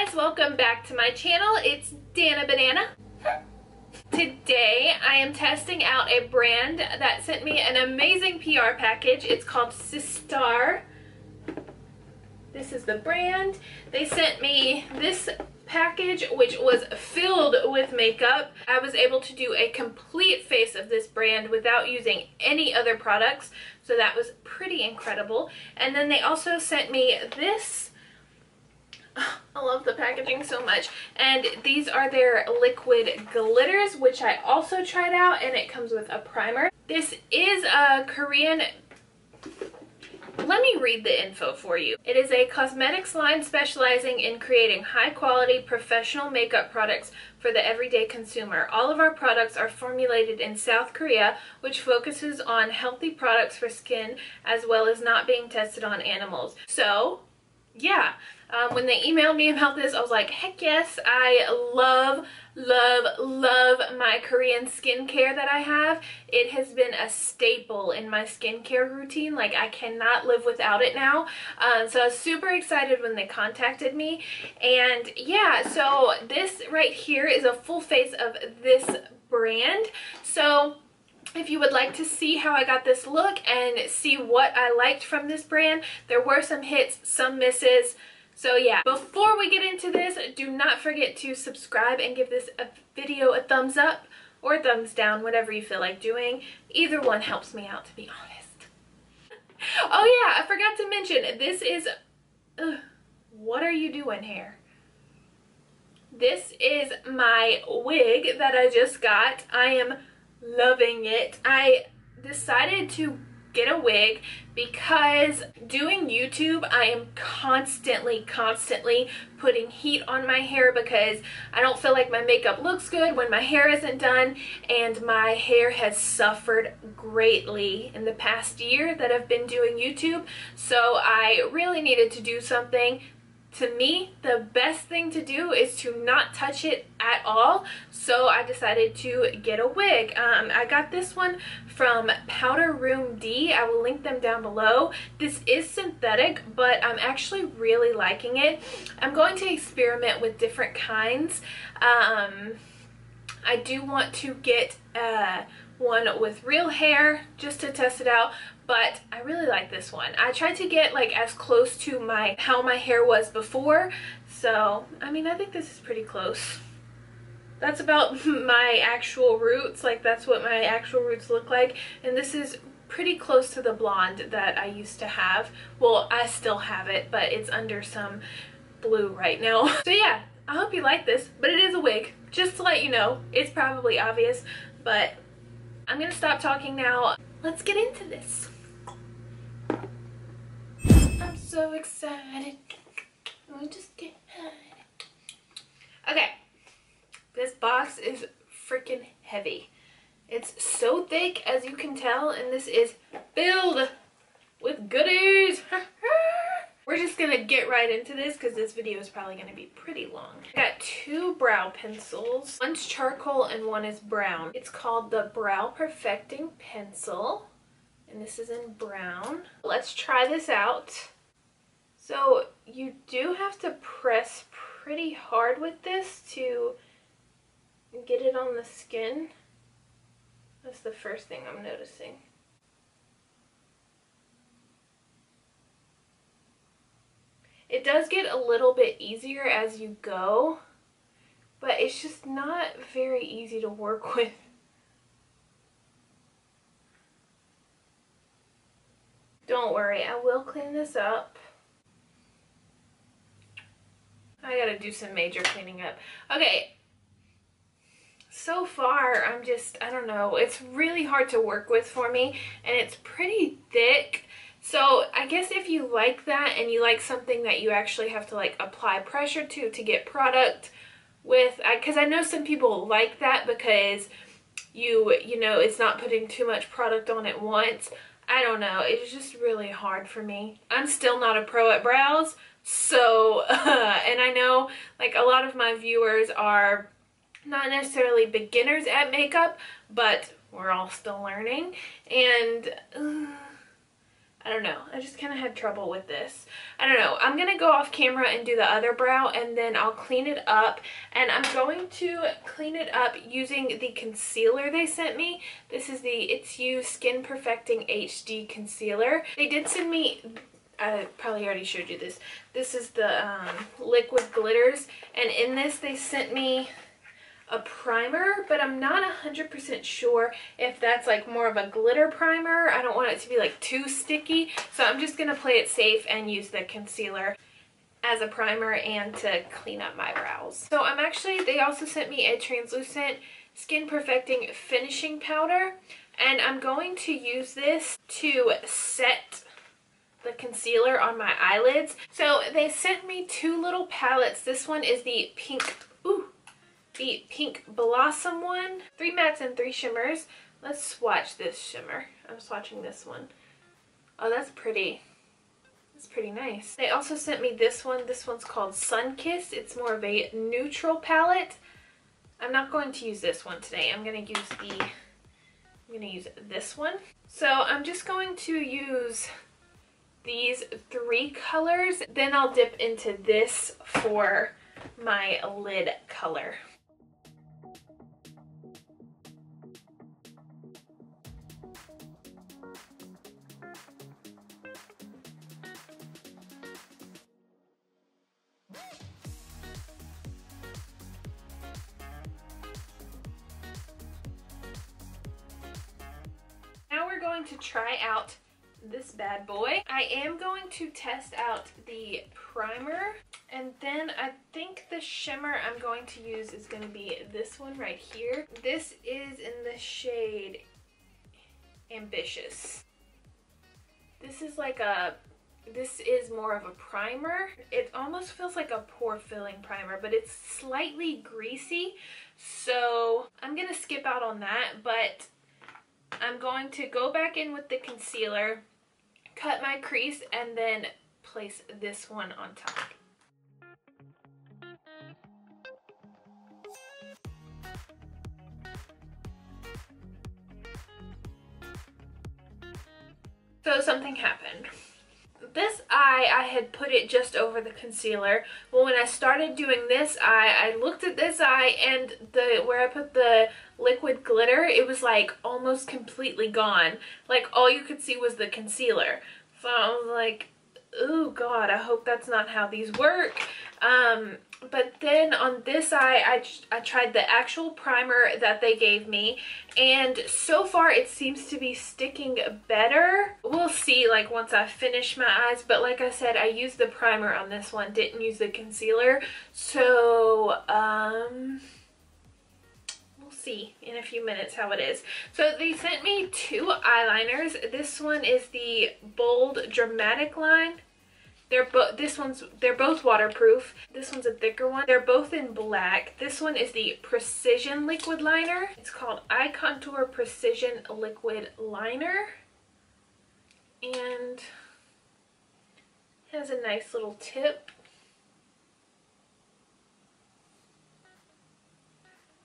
guys, welcome back to my channel. It's danahbanana. Today I am testing out a brand that sent me an amazing PR package. It's called Sistar. This is the brand. They sent me this package which was filled with makeup. I was able to do a complete face of this brand without using any other products, so that was pretty incredible. And then they also sent me this. I love the packaging so much, and these are their liquid glitters, which I also tried out, and it comes with a primer. This is a Korean. Let me read the info for you. It is a cosmetics line specializing in creating high-quality professional makeup products for the everyday consumer. All of our products are formulated in South Korea, which focuses on healthy products for skin as well as not being tested on animals. So, yeah. When they emailed me about this, I was like, heck yes, I love my Korean skincare that I have. It has been a staple in my skincare routine. Like, I cannot live without it now. So I was super excited when they contacted me. And yeah, so this right here is a full face of this brand. So if you would like to see how I got this look and see what I liked from this brand, there were some hits, some misses. So yeah, before we get into this, do not forget to subscribe and give this video a thumbs up or a thumbs down, whatever you feel like doing. Either one helps me out, to be honest. Oh yeah, I forgot to mention, this is, what are you doing here? This is my wig that I just got. I am loving it. I decided to get a wig because doing YouTube, I am constantly putting heat on my hair because I don't feel like my makeup looks good when my hair isn't done, and my hair has suffered greatly in the past year that I've been doing YouTube. So I really needed to do something. To me, the best thing to do is to not touch it at all. So I decided to get a wig. I got this one from Powder Room D. I will link them down below. This is synthetic, but I'm actually really liking it. I'm going to experiment with different kinds. I do want to get one with real hair just to test it out, but I really like this one. I tried to get like as close to how my hair was before, so I mean, I think this is pretty close. That's about my actual roots, like that's what my actual roots look like, and this is pretty close to the blonde that I used to have. Well, I still have it, but it's under some blue right now. So yeah, I hope you like this, but it is a wig, just to let you know. It's probably obvious, but I'm gonna stop talking now. Let's get into this. I'm so excited. I'll just get high. Okay, this box is freaking heavy. It's so thick, as you can tell, and this is filled with goodies. We're just gonna get right into this because this video is probably gonna be pretty long. I got two brow pencils. One's charcoal and one is brown. It's called the Brow Perfecting Pencil, and this is in brown. Let's try this out. So you do have to press pretty hard with this to get it on the skin. That's the first thing I'm noticing. It does get a little bit easier as you go, but it's just not very easy to work with. Don't worry, I will clean this up. I gotta do some major cleaning up. Okay, so far I don't know, it's really hard to work with for me, and it's pretty thick. So I guess if you like that and you like something that you actually have to like apply pressure to get product with, because I know some people like that because you know, it's not putting too much product on at once. I don't know, it's just really hard for me. I'm still not a pro at brows, so and I know like a lot of my viewers are not necessarily beginners at makeup, but we're all still learning, and I don't know. I just kind of had trouble with this. I don't know. I'm going to go off camera and do the other brow, and then I'll clean it up. And I'm going to clean it up using the concealer they sent me. This is the It's You Skin Perfecting HD Concealer. They did send me, I probably already showed you this. This is the liquid glitters. And in this they sent me a primer, but I'm not 100% sure if that's like more of a glitter primer. I don't want it to be like too sticky, so I'm just gonna play it safe and use the concealer as a primer and to clean up my brows. So they also sent me a translucent Skin Perfecting finishing powder, and I'm going to use this to set the concealer on my eyelids. So they sent me two little palettes. This one is the Pink Blossom one. 3 mattes and 3 shimmers. Let's swatch this shimmer. I'm swatching this one. Oh, that's pretty. That's pretty nice. They also sent me this one. This one's called Sunkissed. It's more of a neutral palette. I'm not going to use this one today. I'm gonna use this one. So I'm just going to use these 3 colors. Then I'll dip into this for my lid color. Now we're going to try out this bad boy. I am going to test out the primer, and then I think the shimmer I'm going to use is going to be this one right here. This is in the shade Ambitious. This is more of a primer. It almost feels like a pore filling primer, but it's slightly greasy, so I'm gonna skip out on that. But I'm going to go back in with the concealer, cut my crease, and then place this one on top. So something happened. This eye, I had put it just over the concealer. Well, when I started doing this eye, I looked at this eye, and where I put the liquid glitter, it was like almost completely gone. Like all you could see was the concealer. So I was like, oh god, I hope that's not how these work. But then on this eye, I tried the actual primer that they gave me, and so far it seems to be sticking better. We'll see like once I finish my eyes, but like I said, I used the primer on this one, didn't use the concealer. So we'll see in a few minutes how it is. So they sent me 2 eyeliners. This one is the Bold Dramatic line. They're both waterproof. This one's a thicker one. They're both in black. This one is the Precision Liquid Liner. It's called Eye Contour Precision Liquid Liner. And it has a nice little tip.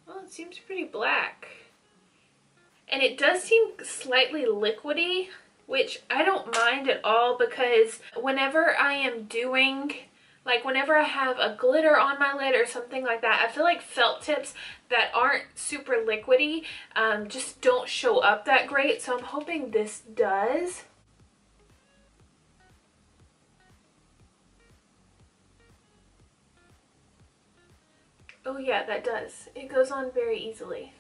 Well, it seems pretty black. And it does seem slightly liquidy, which I don't mind at all, because whenever I am doing, like whenever I have a glitter on my lid or something like that, I feel like felt tips that aren't super liquidy just don't show up that great. So I'm hoping this does. Oh yeah, that does. It goes on very easily.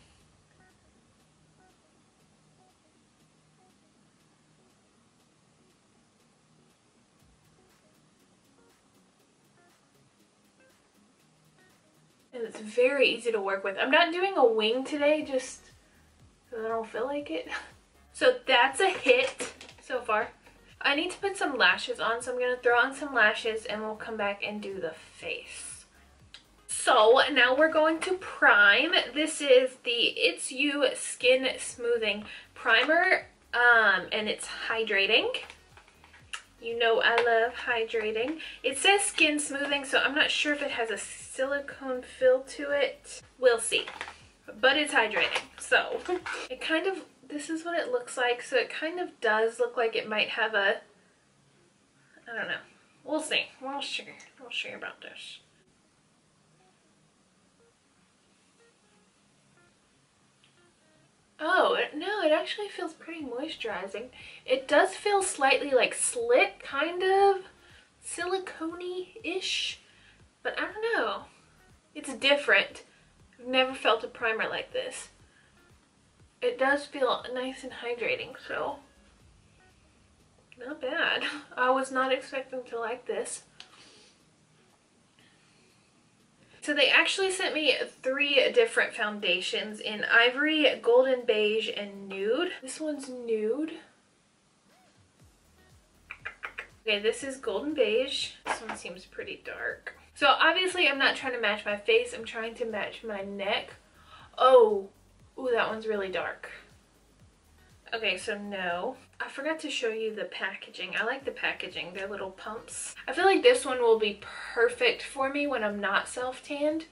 And it's very easy to work with. I'm not doing a wing today just because I don't feel like it. So that's a hit so far. I need to put some lashes on, so I'm going to throw on some lashes and we'll come back and do the face. So now we're going to prime. This is the It's You Skin Smoothing Primer, and it's hydrating. You know I love hydrating. It says skin smoothing, so I'm not sure if it has a silicone feel to it. We'll see. But it's hydrating. So it kind of, this is what it looks like. So it kind of does look like it might have a I don't know. We'll see. We'll see about this. Oh, no, it actually feels pretty moisturizing. It does feel slightly like slick, kind of silicone-ish, but I don't know. It's different. I've never felt a primer like this. It does feel nice and hydrating, so not bad. I was not expecting to like this. So they actually sent me 3 different foundations in ivory, golden beige, and nude. This one's nude. Okay, this is golden beige. This one seems pretty dark. So obviously I'm not trying to match my face, I'm trying to match my neck. Oh, ooh, that one's really dark. Okay, so no. I forgot to show you the packaging. I like the packaging. They're little pumps. I feel like this one will be perfect for me when I'm not self-tanned.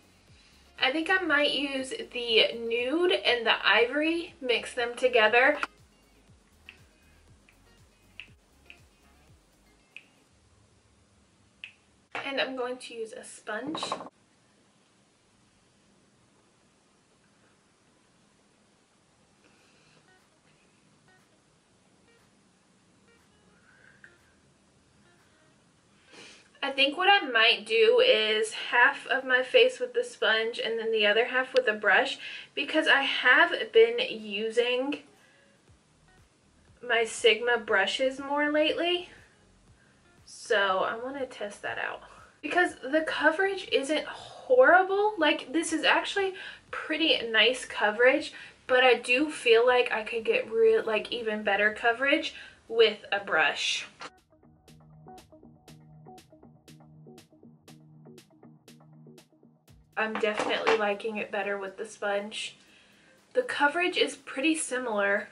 I think I might use the nude and the ivory, mix them together. And I'm going to use a sponge. I think what I might do is half of my face with the sponge and then the other half with a brush, because I have been using my Sigma brushes more lately. So I want to test that out. Because the coverage isn't horrible. Like, this is actually pretty nice coverage, but I do feel like I could get even better coverage with a brush. I'm definitely liking it better with the sponge. The coverage is pretty similar,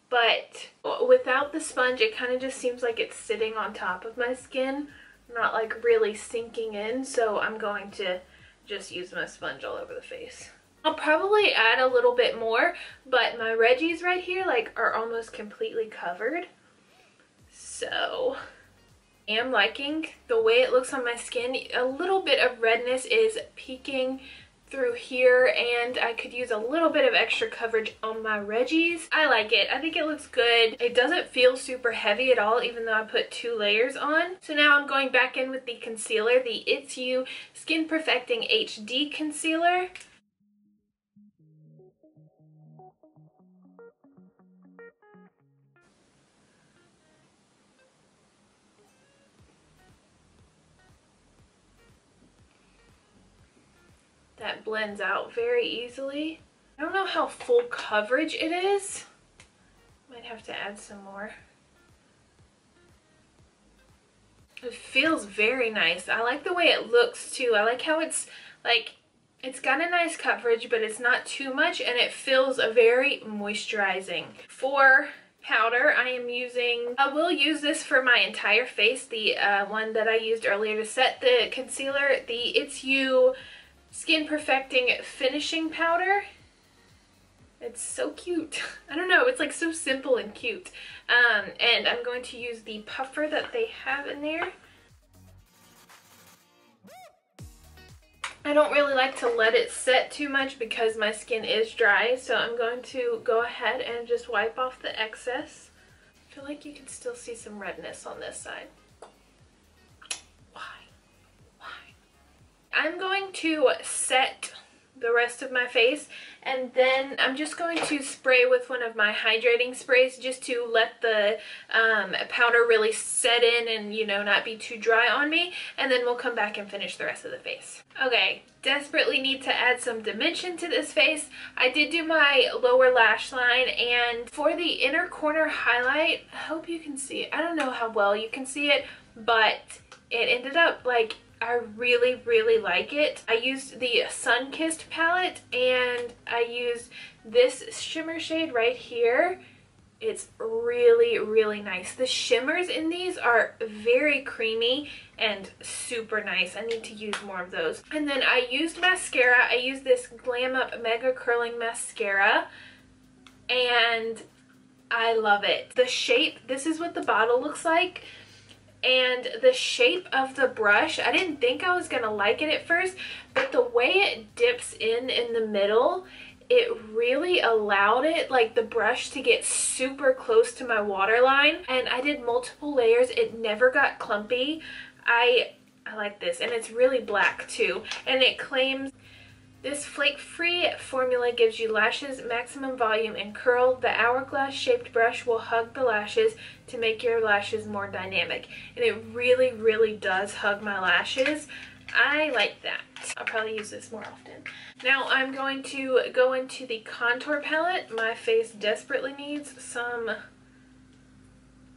but without the sponge, it kind of just seems like it's sitting on top of my skin, not like really sinking in, so I'm going to just use my sponge all over the face. I'll probably add a little bit more, but my Reggies right here are almost completely covered. So I am liking the way it looks on my skin. A little bit of redness is peeking through here, and I could use a little bit of extra coverage on my Reggies. I like it. I think it looks good. It doesn't feel super heavy at all, even though I put 2 layers on. So now I'm going back in with the concealer, the It's You Skin Perfecting HD Concealer. That blends out very easily. I don't know how full coverage it is. Might have to add some more. It feels very nice. I like the way it looks too. I like how it's got a nice coverage, but it's not too much, and it feels very moisturizing. For powder, I will use this for my entire face, the one that I used earlier to set the concealer, the It's You Skin Perfecting Finishing Powder. It's so cute. I don't know, it's so simple and cute. And I'm going to use the puffer that they have in there. I don't really like to let it set too much because my skin is dry, so I'm going to go ahead and just wipe off the excess. I feel like you can still see some redness on this side. I'm going to set the rest of my face, and then I'm just going to spray with one of my hydrating sprays just to let the powder really set in and, you know, not be too dry on me, and then we'll come back and finish the rest of the face. Okay, desperately need to add some dimension to this face. I did do my lower lash line, and for the inner corner highlight, I hope you can see it. I don't know how well you can see it, but it ended up I really, really like it. I used the Sun-Kissed palette, and I used this shimmer shade right here. It's really, really nice. The shimmers in these are very creamy and super nice. I need to use more of those. And then I used mascara. I used this Glam Up Mega Curling Mascara, and I love it. The shape, this is what the bottle looks like. And the shape of the brush, I didn't think I was gonna like it at first, but the way it dips in the middle, it really allowed it, like the brush, to get super close to my waterline. And I did multiple layers. It never got clumpy. I like this, and it's really black too. And it claims this flake-free formula gives you lashes, maximum volume, and curl. The hourglass-shaped brush will hug the lashes to make your lashes more dynamic. And it really, really does hug my lashes. I like that. I'll probably use this more often. Now I'm going to go into the contour palette. My face desperately needs some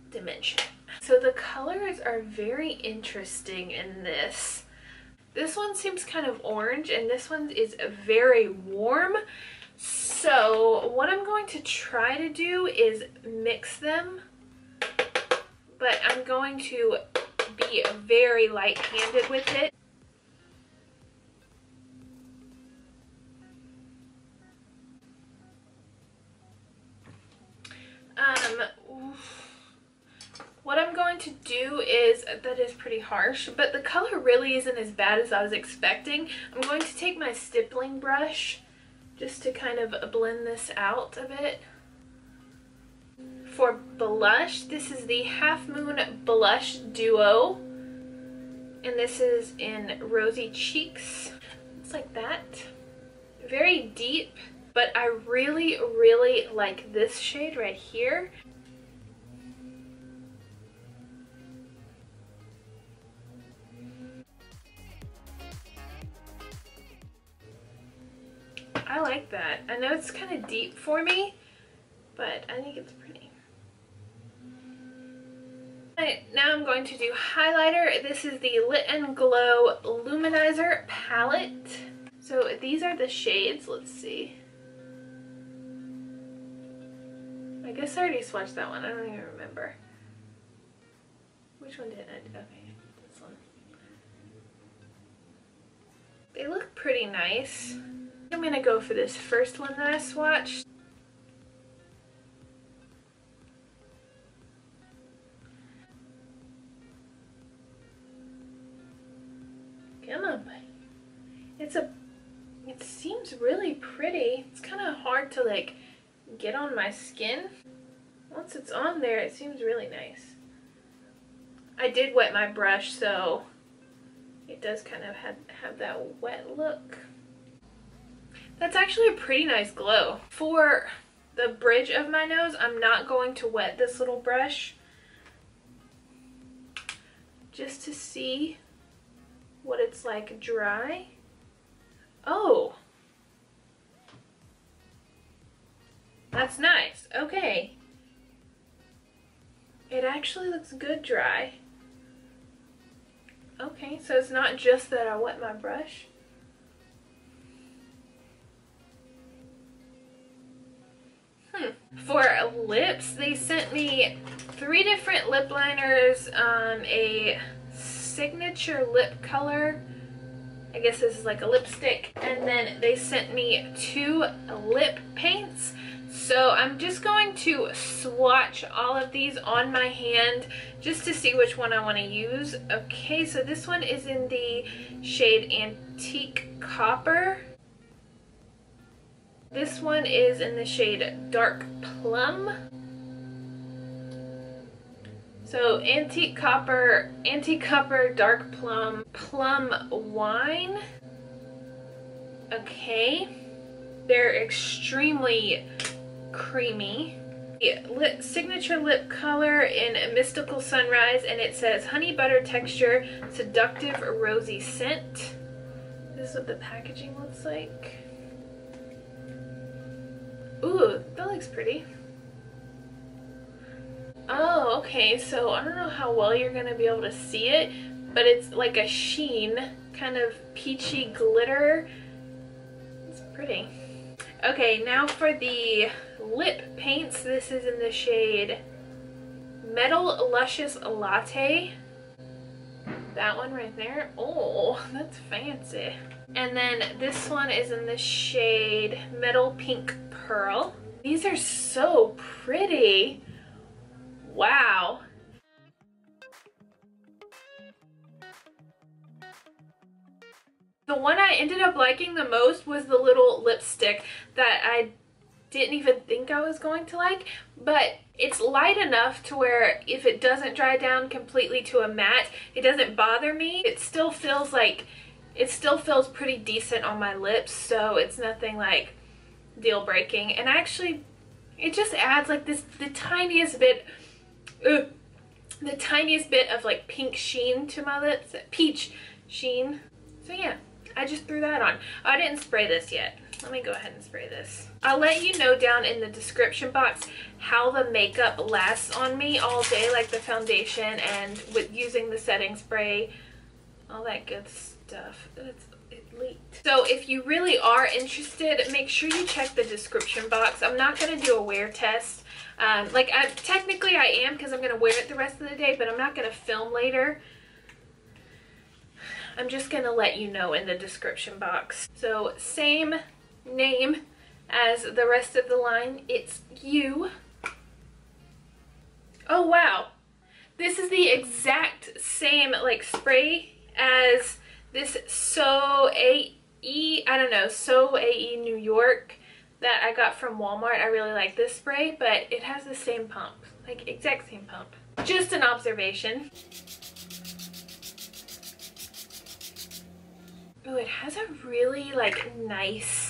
dimension. So the colors are very interesting in this. This one seems kind of orange, and this one is very warm. So what I'm going to try to do is mix them, but I'm going to be very light-handed with it. What I'm going to do is, that is pretty harsh, but the color really isn't as bad as I was expecting. I'm going to take my stippling brush just to kind of blend this out a bit. For blush, this is the Half Moon Blush Duo, and this is in Rosy Cheeks. It's like that. Very deep, but I really, really like this shade right here. I like that. I know it's kind of deep for me, but I think it's pretty. Right, now I'm going to do highlighter. This is the Lit and Glow Luminizer palette. So these are the shades. Let's see. I guess I already swatched that one. I don't even remember. Which one did I do? Okay, this one. They look pretty nice. I'm going to go for this first one that I swatched. Come on, buddy. It seems really pretty. It's kind of hard to like get on my skin. Once it's on there, it seems really nice. I did wet my brush, so it does kind of have that wet look. That's actually a pretty nice glow. For the bridge of my nose, I'm not going to wet this little brush, just to see what it's like dry. Oh, that's nice. Okay. It actually looks good dry. Okay, so it's not just that I wet my brush. For lips, they sent me 3 different lip liners, a signature lip color. I guess this is like a lipstick. And then they sent me 2 lip paints. So I'm just going to swatch all of these on my hand just to see which one I want to use. Okay, so this one is in the shade Antique Copper. This one is in the shade Dark Plum. So Antique Copper, Dark Plum, Plum Wine. Okay. They're extremely creamy. Signature lip color in Mystical Sunrise, and it says honey butter texture, seductive rosy scent. This is what the packaging looks like. Ooh, that looks pretty. Oh, okay, so I don't know how well you're gonna be able to see it, but it's like a sheen, kind of peachy glitter. It's pretty. Okay, now for the lip paints. This is in the shade Metal Luscious Latte. That one right there. Oh, that's fancy. And then this one is in the shade Metal Pink Pearl. These are so pretty. Wow. The one I ended up liking the most was the little lipstick that I didn't even think I was going to like, but it's light enough to where if it doesn't dry down completely to a matte, it doesn't bother me. It still feels pretty decent on my lips, so it's nothing like deal breaking. And actually, it just adds like the tiniest bit of like pink sheen to my lips, peach sheen. So yeah, I just threw that on. Oh, I didn't spray this yet. Let me go ahead and spray this. I'll let you know down in the description box how the makeup lasts on me all day, like the foundation and with using the setting spray, all that good stuff. It leaked. So if you really are interested, make sure you check the description box. I'm not going to do a wear test. Technically I am, because I'm going to wear it the rest of the day, but I'm not going to film later. I'm just going to let you know in the description box. So same name as the rest of the line. It's You. Oh wow, this is the exact same like spray as this So AE New York that I got from Walmart. I really like this spray, but it has the same pump, like exact same pump. Just an observation. Oh, it has a really like nice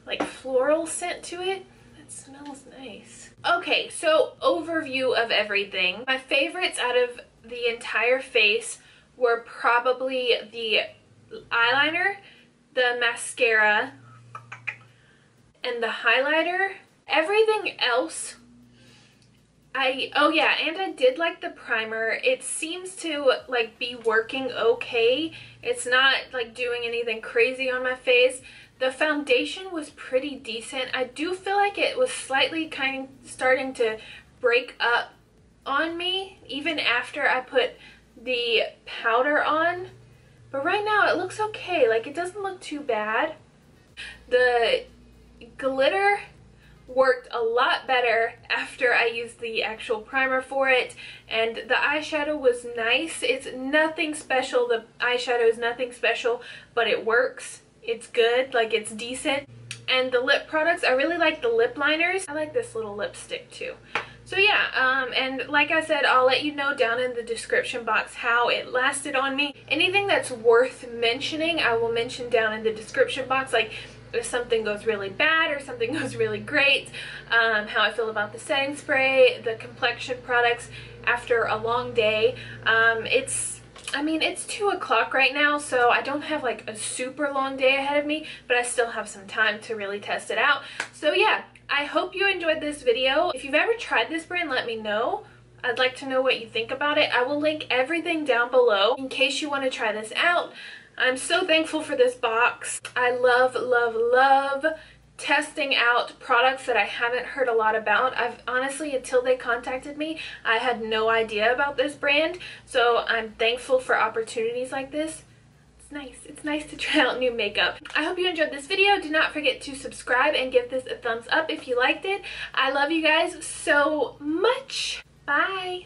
like floral scent to it. It smells nice. Okay, so overview of everything. My favorites out of the entire face were probably the eyeliner, the mascara, and the highlighter. Everything else, oh yeah, and I did like the primer. It seems to like be working okay. It's not like doing anything crazy on my face. The foundation was pretty decent. I do feel like it was slightly kind of starting to break up on me even after I put the powder on. But right now it looks okay. Like, it doesn't look too bad. The glitter worked a lot better after I used the actual primer for it, and the eyeshadow was nice. It's nothing special. The eyeshadow is nothing special, but it works. It's good, like it's decent. And the lip products, I really like the lip liners. I like this little lipstick too. So yeah, and like I said, I'll let you know down in the description box how it lasted on me. Anything that's worth mentioning, I will mention down in the description box, like if something goes really bad or something goes really great, how I feel about the setting spray, the complexion products after a long day. It's 2 o'clock right now, so I don't have like a super long day ahead of me, but I still have some time to really test it out. So yeah, I hope you enjoyed this video. If you've ever tried this brand, let me know. I'd like to know what you think about it. I will link everything down below in case you want to try this out. I'm so thankful for this box. I love, love, love testing out products that I haven't heard a lot about. I've honestly, until they contacted me, I had no idea about this brand. So I'm thankful for opportunities like this. It's nice. It's nice to try out new makeup. I hope you enjoyed this video. Do not forget to subscribe and give this a thumbs up if you liked it. I love you guys so much. Bye.